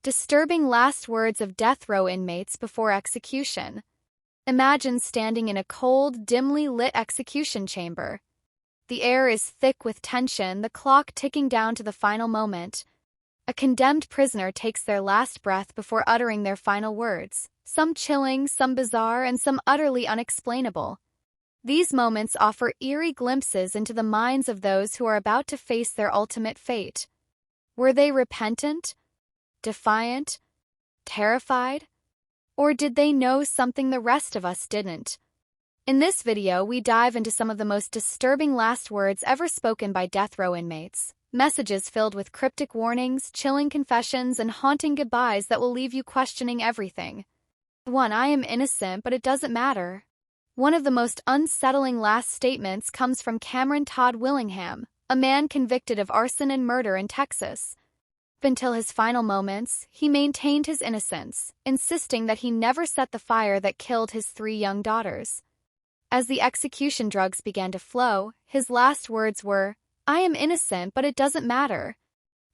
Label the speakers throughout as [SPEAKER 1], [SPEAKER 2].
[SPEAKER 1] Disturbing last words of death row inmates before execution. Imagine standing in a cold, dimly lit execution chamber. The air is thick with tension, the clock ticking down to the final moment. A condemned prisoner takes their last breath before uttering their final words, some chilling, some bizarre, and some utterly unexplainable. These moments offer eerie glimpses into the minds of those who are about to face their ultimate fate. Were they repentant, defiant, terrified? Or did they know something the rest of us didn't? In this video, we dive into some of the most disturbing last words ever spoken by death row inmates. Messages filled with cryptic warnings, chilling confessions, and haunting goodbyes that will leave you questioning everything. 1. I am innocent, but it doesn't matter. One of the most unsettling last statements comes from Cameron Todd Willingham, a man convicted of arson and murder in Texas. Until his final moments, he maintained his innocence, insisting that he never set the fire that killed his 3 young daughters. As the execution drugs began to flow, his last words were, "I am innocent, but it doesn't matter."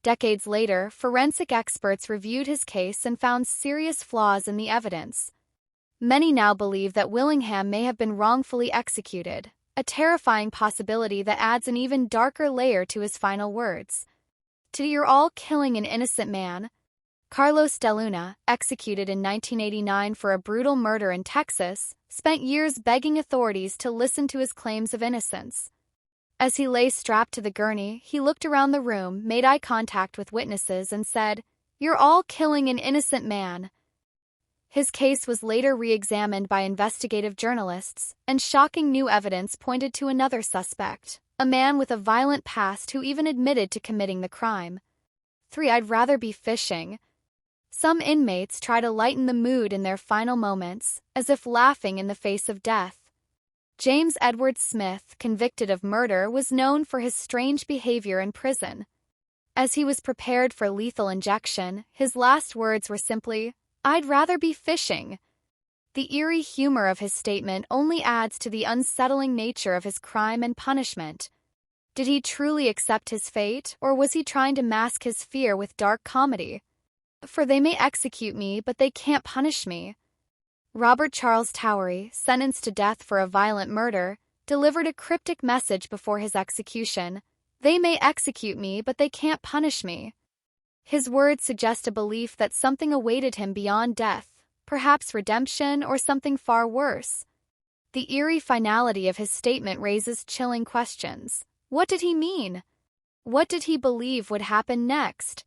[SPEAKER 1] Decades later, forensic experts reviewed his case and found serious flaws in the evidence. Many now believe that Willingham may have been wrongfully executed, a terrifying possibility that adds an even darker layer to his final words. "You're all killing an innocent man." Carlos De Luna, executed in 1989 for a brutal murder in Texas, spent years begging authorities to listen to his claims of innocence. As he lay strapped to the gurney, he looked around the room, made eye contact with witnesses, and said, "You're all killing an innocent man." His case was later re-examined by investigative journalists, and shocking new evidence pointed to another suspect, a man with a violent past who even admitted to committing the crime. 3. I'd rather be fishing. Some inmates try to lighten the mood in their final moments, as if laughing in the face of death. James Edward Smith, convicted of murder, was known for his strange behavior in prison. As he was prepared for lethal injection, his last words were simply, "I'd rather be fishing." The eerie humor of his statement only adds to the unsettling nature of his crime and punishment. Did he truly accept his fate, or was he trying to mask his fear with dark comedy? "For they may execute me, but they can't punish me." Robert Charles Towery, sentenced to death for a violent murder, delivered a cryptic message before his execution: "They may execute me, but they can't punish me." His words suggest a belief that something awaited him beyond death, perhaps redemption or something far worse. The eerie finality of his statement raises chilling questions. What did he mean? What did he believe would happen next?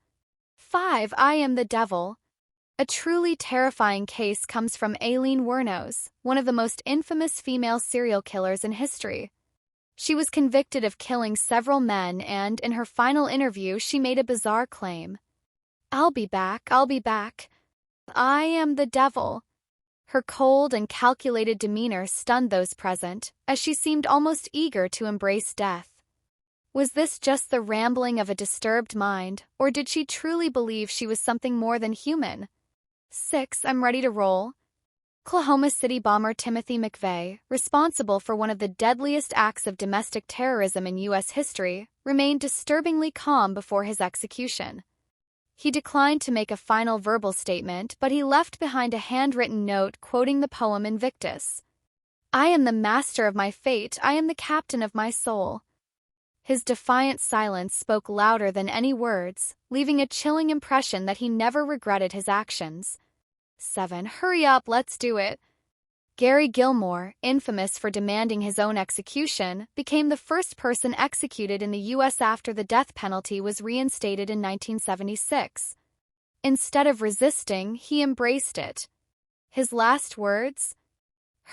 [SPEAKER 1] 5. I am the devil. A truly terrifying case comes from Aileen Wuornos, one of the most infamous female serial killers in history. She was convicted of killing several men and, in her final interview, she made a bizarre claim. I'll be back. I am the devil." Her cold and calculated demeanor stunned those present, as she seemed almost eager to embrace death. Was this just the rambling of a disturbed mind, or did she truly believe she was something more than human? 6. I'm ready to roll. Oklahoma City bomber Timothy McVeigh, responsible for one of the deadliest acts of domestic terrorism in U.S. history, remained disturbingly calm before his execution. He declined to make a final verbal statement, but he left behind a handwritten note quoting the poem Invictus. "I am the master of my fate, I am the captain of my soul." His defiant silence spoke louder than any words, leaving a chilling impression that he never regretted his actions. 7. Hurry up, let's do it. Gary Gilmore, infamous for demanding his own execution, became the first person executed in the U.S. after the death penalty was reinstated in 1976. Instead of resisting, he embraced it. His last words?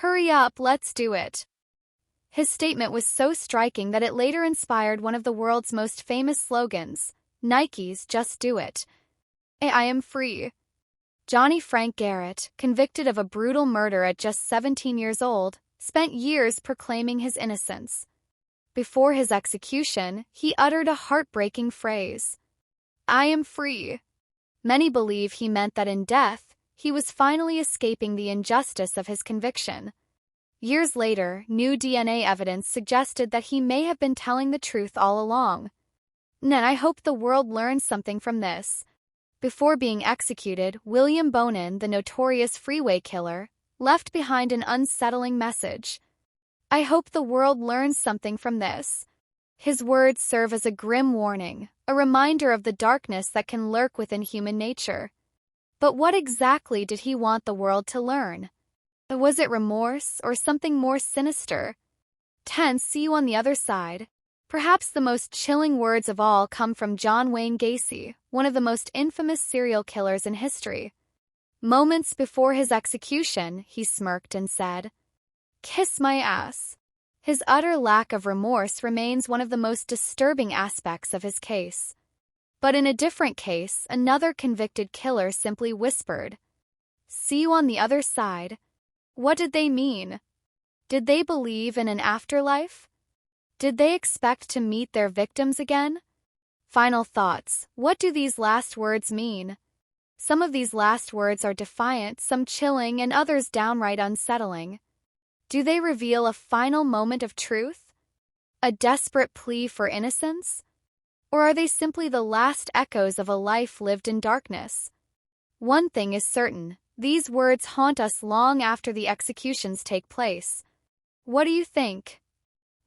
[SPEAKER 1] "Hurry up, let's do it." His statement was so striking that it later inspired one of the world's most famous slogans, Nike's "Just Do It." I am free. Johnny Frank Garrett, convicted of a brutal murder at just 17 years old, spent years proclaiming his innocence. Before his execution, he uttered a heartbreaking phrase, "I am free." Many believe he meant that in death, he was finally escaping the injustice of his conviction. Years later, new DNA evidence suggested that he may have been telling the truth all along. And I hope the world learns something from this. Before being executed, William Bonin, the notorious freeway killer, left behind an unsettling message. "I hope the world learns something from this." His words serve as a grim warning, a reminder of the darkness that can lurk within human nature. But what exactly did he want the world to learn? Was it remorse or something more sinister? See you on the other side. Perhaps the most chilling words of all come from John Wayne Gacy, one of the most infamous serial killers in history. Moments before his execution, he smirked and said, "Kiss my ass." His utter lack of remorse remains one of the most disturbing aspects of his case. But in a different case, another convicted killer simply whispered, "See you on the other side." What did they mean? Did they believe in an afterlife? Did they expect to meet their victims again? Final thoughts. What do these last words mean? Some of these last words are defiant, some chilling, and others downright unsettling. Do they reveal a final moment of truth? A desperate plea for innocence? Or are they simply the last echoes of a life lived in darkness? One thing is certain, these words haunt us long after the executions take place. What do you think?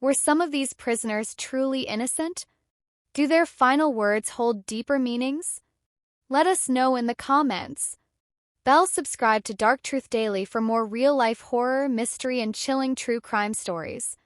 [SPEAKER 1] Were some of these prisoners truly innocent? Do their final words hold deeper meanings? Let us know in the comments. Subscribe to Dark Truth Daily for more real-life horror, mystery, and chilling true crime stories.